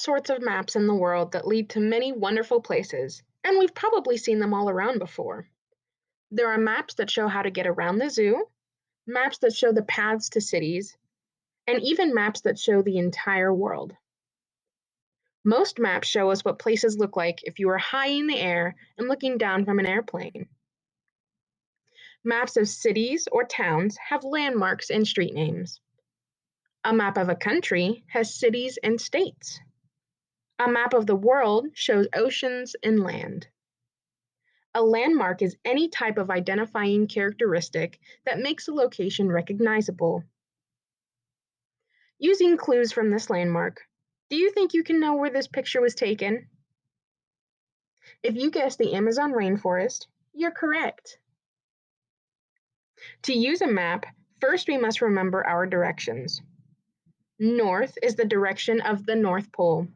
sorts of maps in the world that lead to many wonderful places, and we've probably seen them all around before. There are maps that show how to get around the zoo, maps that show the paths to cities, and even maps that show the entire world. Most maps show us what places look like if you were high in the air and looking down from an airplane. Maps of cities or towns have landmarks and street names. A map of a country has cities and states. A map of the world shows oceans and land. A landmark is any type of identifying characteristic that makes a location recognizable. Using clues from this landmark, do you think you can know where this picture was taken? If you guessed the Amazon rainforest, you're correct. To use a map, first we must remember our directions. North is the direction of the North Pole.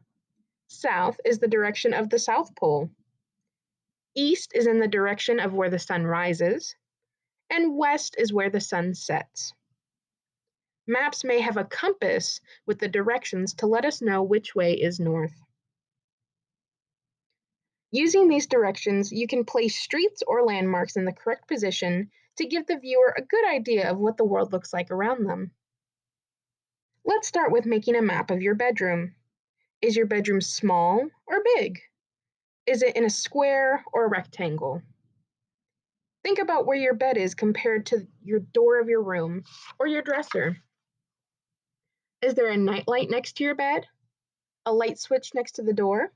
South is the direction of the South Pole. East is in the direction of where the sun rises, and west is where the sun sets. Maps may have a compass with the directions to let us know which way is north. Using these directions, you can place streets or landmarks in the correct position to give the viewer a good idea of what the world looks like around them. Let's start with making a map of your bedroom. Is your bedroom small or big? Is it in a square or a rectangle? Think about where your bed is compared to your door of your room or your dresser. Is there a nightlight next to your bed? A light switch next to the door?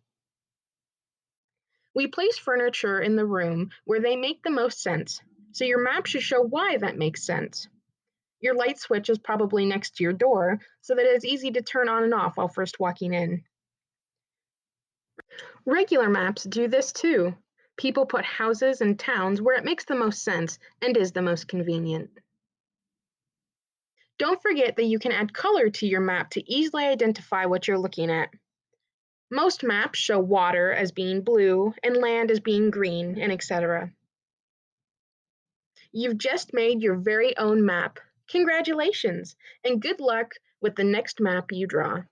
We place furniture in the room where they make the most sense, so your map should show why that makes sense. Your light switch is probably next to your door, so that it's easy to turn on and off while first walking in. Regular maps do this too. People put houses and towns where it makes the most sense and is the most convenient. Don't forget that you can add color to your map to easily identify what you're looking at. Most maps show water as being blue and land as being green, and etc. You've just made your very own map. Congratulations, and good luck with the next map you draw.